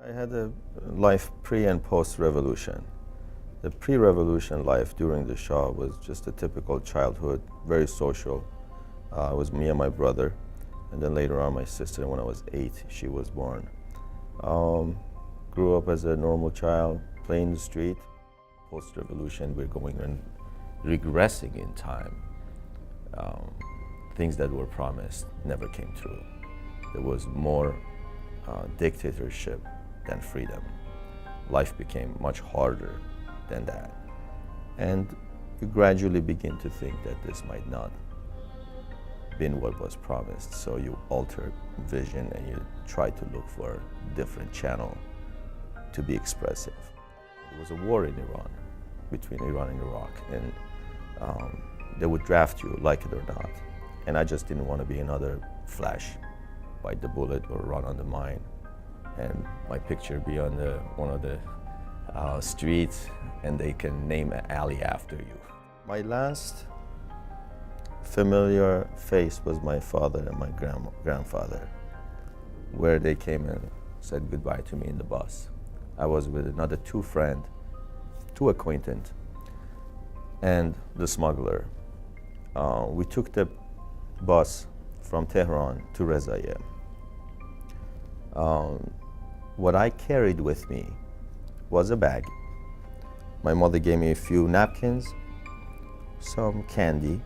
I had a life pre and post-revolution. The pre-revolution life during the Shah was just a typical childhood, very social. It was me and my brother, and then later on my sister. When I was 8, she was born. Grew up as a normal child, playing the street. Post-revolution, we're going and regressing in time. Things that were promised never came true. There was more dictatorship than freedom. Life became much harder than that. And you gradually begin to think that this might not been what was promised. So you alter vision and you try to look for a different channel to be expressive. There was a war in Iran, between Iran and Iraq, and they would draft you, like it or not. And I just didn't want to be another flash, bite the bullet or run on the mine, and my picture be on one of the streets, and they can name an alley after you. My last familiar face was my father and my grandfather, where they came and said goodbye to me in the bus. I was with another two acquaintance, and the smuggler. We took the bus from Tehran to Reza. What I carried with me was a bag. My mother gave me a few napkins, some candy,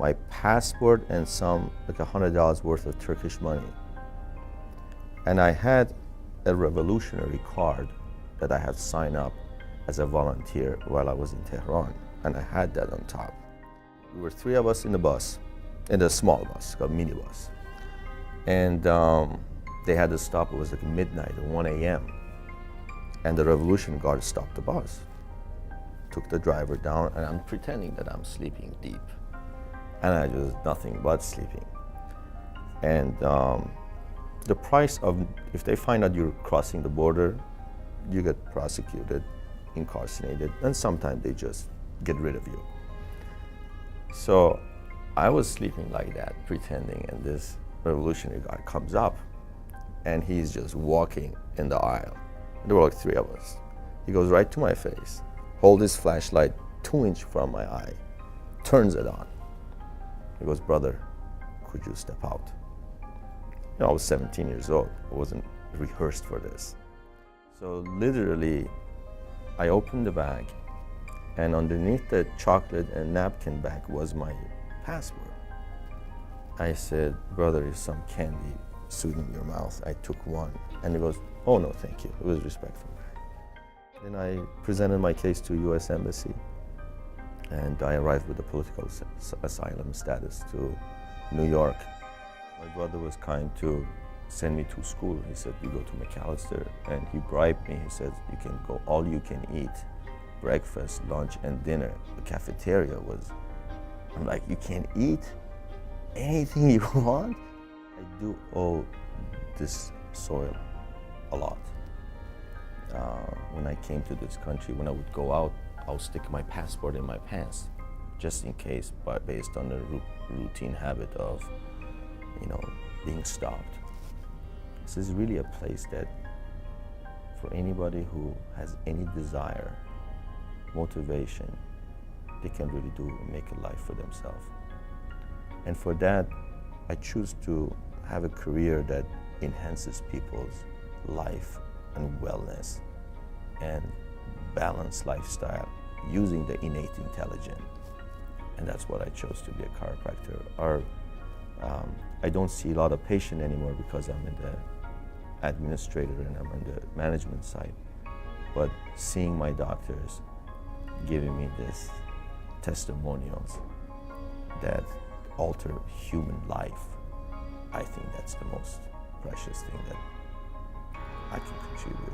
my passport, and some like $100 worth of Turkish money. And I had a revolutionary card that I had signed up as a volunteer while I was in Tehran, and I had that on top. We were 3 of us in the bus, in a small bus called minibus, and they had to stop. It was like midnight or 1 a.m. and the Revolution Guard stopped the bus, took the driver down, and I'm pretending that I'm sleeping deep, and I was nothing but sleeping. And the price of, if they find out you're crossing the border, you get prosecuted, incarcerated, and sometimes they just get rid of you. So I was sleeping like that, pretending, and this Revolutionary Guard comes up, and he's just walking in the aisle. There were like 3 of us. He goes right to my face, hold his flashlight 2 inches from my eye, turns it on. He goes, "Brother, could you step out?" You know, I was 17 years old. I wasn't rehearsed for this. So literally, I opened the bag, and underneath the chocolate and napkin bag was my passport. I said, "Brother, is some candy soothing your mouth?" I took one, and he goes, "Oh no, thank you." It was respectful. Then I presented my case to U.S. Embassy, and I arrived with a political asylum status to New York. My brother was kind to send me to school. He said, "You go to McAllister," and he bribed me. He said, "You can go all you can eat, breakfast, lunch, and dinner." The cafeteria was, I'm like, "You can eat anything you want?" I do owe this soil a lot. When I came to this country, when I would go out, I'll stick my passport in my pants, just in case, but based on the routine habit of, being stopped. This is really a place that, for anybody who has any desire, motivation, they can really make a life for themselves. And for that, I choose to have a career that enhances people's life and wellness and balanced lifestyle using the innate intelligence. And that's what I chose to be a chiropractor. I don't see a lot of patients anymore because I'm in the administrator and I'm on the management side. But seeing my doctors giving me this testimonials that alter human life, I think that's the most precious thing that I can contribute.